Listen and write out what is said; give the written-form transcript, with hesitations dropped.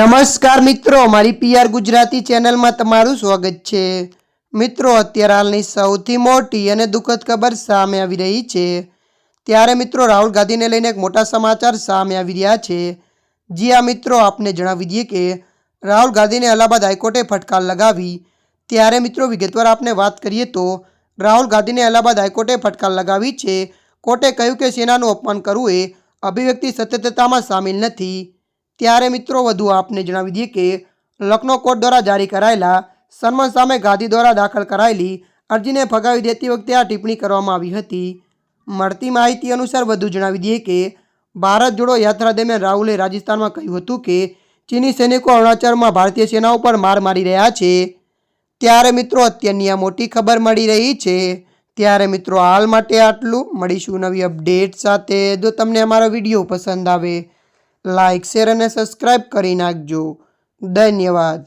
નમસ્કાર મિત્રો, મારી પીઆર ગુજરાતી ચેનલમાં તમારું સ્વાગત છે। મિત્રો, અત્યારે હાલની સૌથી મોટી અને દુઃખદ ખબર સામે આવી રહી છે। ત્યારે મિત્રો, રાહુલ ગાંધીને લઈને એક મોટા સમાચાર સામે આવી રહ્યા છે। જી આ મિત્રો, આપને જણાવી દઈએ કે રાહુલ ગાંધીને અલ્હાબાદ હાઈકોર્ટે ફટકાર લગાવી। ત્યારે મિત્રો, વિગતવાર આપને વાત કરીએ તો રાહુલ ગાંધીને અલ્હાબાદ હાઈકોર્ટે ફટકાર લગાવી છે। કોર્ટે કહ્યું કે સેનાનું અપમાન કરવું એ અભિવ્યક્તિ સ્વતંત્રતામાં સામેલ નથી। ત્યારે મિત્રો, વધુ આપને જણાવી દઈએ કે લખનૌ કોર્ટ દ્વારા જારી કરાયેલા સમન સામે ગાંધી દ્વારા દાખલ કરાયેલી અરજીને ફગાવી દેતી વખતે આ ટિપ્પણી કરવામાં આવી હતી। મળતી માહિતી અનુસાર વધુ જણાવી દઈએ કે ભારત જોડો યાત્રા દરમિયાન રાહુલે રાજસ્થાનમાં કહ્યું હતું કે ચીની સૈનિકો અરુણાચલમાં ભારતીય સેના ઉપર માર મારી રહ્યા છે। ત્યારે મિત્રો, અત્યારની આ મોટી ખબર મળી રહી છે। ત્યારે મિત્રો, હાલ માટે આટલું। મળીશું નવી અપડેટ સાથે। જો તમને અમારો વિડીયો પસંદ આવે, લાઇક, શેર અને સબસ્ક્રાઈબ કરી નાખજો। ધન્યવાદ।